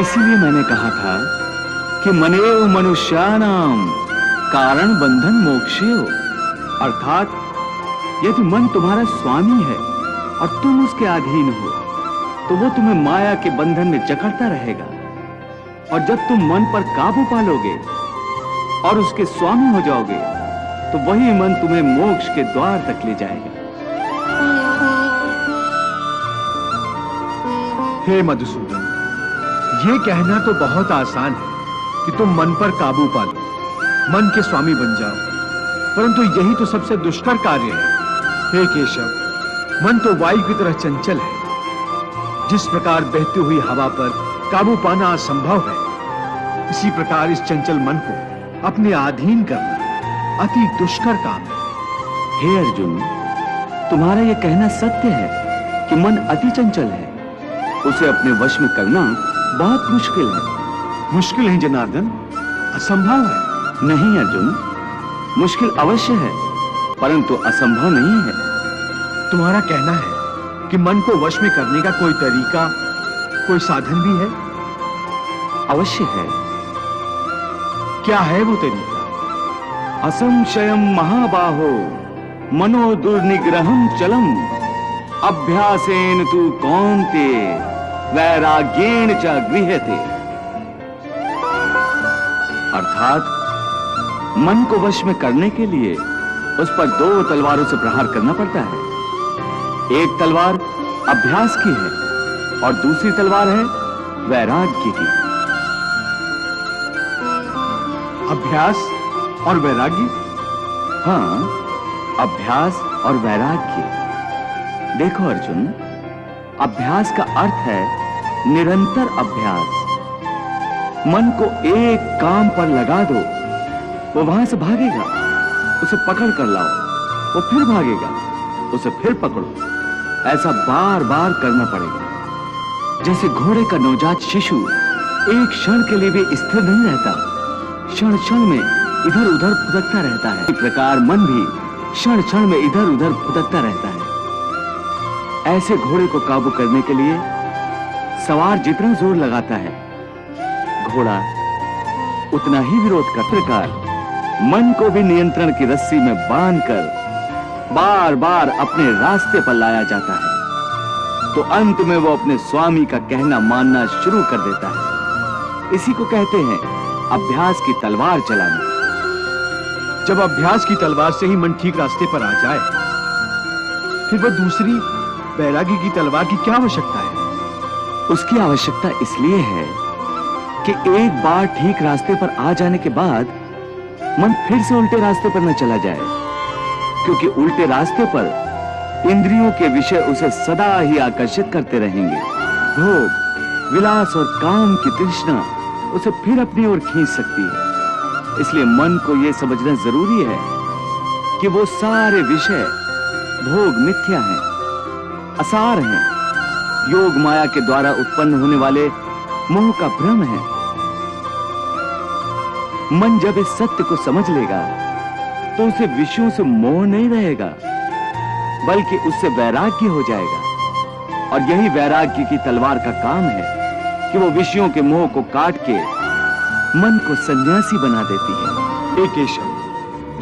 इसीलिए मैंने कहा था कि मनेव मनुष्याणाम कारण बंधन मोक्षेय, अर्थात यदि मन तुम्हारा स्वामी है और तुम उसके अधीन हो तो वो तुम्हें माया के बंधन में जकड़ता रहेगा, और जब तुम मन पर काबू पालोगे और उसके स्वामी हो जाओगे तो वही मन तुम्हें मोक्ष के द्वार तक ले जाएगा। हे मधुसूदन, ये कहना तो बहुत आसान है कि तुम मन पर काबू पालो, मन के स्वामी बन जाओ, परंतु यही तो सबसे दुष्कर कार्य है। हे केशव, मन तो वायु की तरह चंचल है। जिस प्रकार बहती हुई हवा पर काबू पाना असंभव है, इसी प्रकार इस चंचल मन को अपने अधीन करना अति दुष्कर काम है। हे अर्जुन, तुम्हारा यह कहना सत्य है कि मन अति चंचल है, उसे अपने वश में करना बहुत मुश्किल है। मुश्किल है जनार्दन, असंभव है। नहीं अर्जुन, मुश्किल अवश्य है परंतु असंभव नहीं है। तुम्हारा कहना है कि मन को वश में करने का कोई तरीका, कोई साधन भी है? अवश्य है। क्या है वो तरीका? असंशयम महाबाहो मनो दुर्निग्रहम चलम अभ्यासेन तु कौन्ते वैराग्येण च गृह्यते। अर्थात मन को वश में करने के लिए उस पर दो तलवारों से प्रहार करना पड़ता है। एक तलवार अभ्यास की है और दूसरी तलवार है वैराग्य की। अभ्यास और वैराग्य? हाँ, अभ्यास और वैराग्य। देखो अर्जुन, अभ्यास का अर्थ है निरंतर अभ्यास। मन को एक काम पर लगा दो, वो वहां से भागेगा, उसे पकड़ कर लाओ, वो फिर भागेगा, उसे फिर पकड़ो। ऐसा बार बार करना पड़ेगा। जैसे घोड़े का नवजात शिशु एक क्षण के लिए भी स्थिर नहीं रहता, क्षण क्षण में इधर उधर फुदकता रहता है, इस प्रकार मन भी क्षण क्षण में इधर उधर फुदकता रहता है। ऐसे घोड़े को काबू करने के लिए सवार जितना जोर लगाता है, घोड़ा उतना ही विरोध कर। प्रकार मन को भी नियंत्रण की रस्सी में बांधकर बार बार अपने रास्ते पर लाया जाता है तो अंत में वो अपने स्वामी का कहना मानना शुरू कर देता है। इसी को कहते हैं अभ्यास की तलवार चलाना। जब अभ्यास की तलवार से ही मन ठीक रास्ते पर आ जाए, फिर वह दूसरी वैराग्य की तलवार की क्या आवश्यकता है? उसकी आवश्यकता इसलिए है कि एक बार ठीक रास्ते पर आ जाने के बाद मन फिर से उल्टे रास्ते पर न चला जाए, क्योंकि उल्टे रास्ते पर इंद्रियों के विषय उसे सदा ही आकर्षित करते रहेंगे। भोग, विलास और काम की तृष्णा उसे फिर अपनी ओर खींच सकती है। इसलिए मन को यह समझना जरूरी है कि वो सारे विषय भोग मिथ्या हैं, असार हैं, योग माया के द्वारा उत्पन्न होने वाले मोह का भ्रम है। मन जब इस सत्य को समझ लेगा तो उसे विषयों से मोह नहीं रहेगा, बल्कि उससे वैराग्य हो जाएगा। और यही वैराग्य की तलवार का काम है कि वो विषयों के मोह को काट के मन को सन्यासी बना देती है। हे केशव,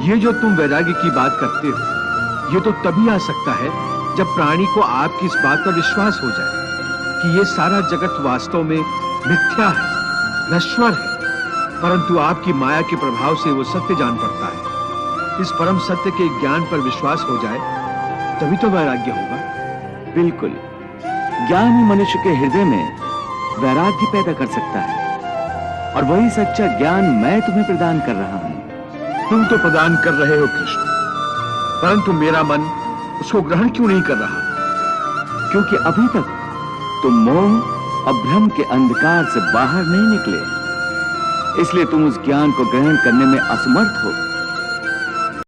ये जो तुम वैराग्य की बात करते हो, ये तो तभी आ सकता है जब प्राणी को आपकी इस बात पर विश्वास हो जाए कि ये सारा जगत वास्तव में मिथ्या है, नश्वर है, परंतु आपकी माया के प्रभाव से वो सत्य जान पड़ता है। इस परम सत्य के ज्ञान पर विश्वास हो जाए तभी तो वैराग्य होगा। बिल्कुल, ज्ञान ही मनुष्य के हृदय में वैराग्य पैदा कर सकता है, और वही सच्चा ज्ञान मैं तुम्हें प्रदान कर रहा हूं। तुम तो प्रदान कर रहे हो कृष्ण, परंतु मेरा मन उसको ग्रहण क्यों नहीं कर रहा? क्योंकि अभी तक तुम मोह और भ्रम के अंधकार से बाहर नहीं निकले, इसलिए तुम उस ज्ञान को ग्रहण करने में असमर्थ हो।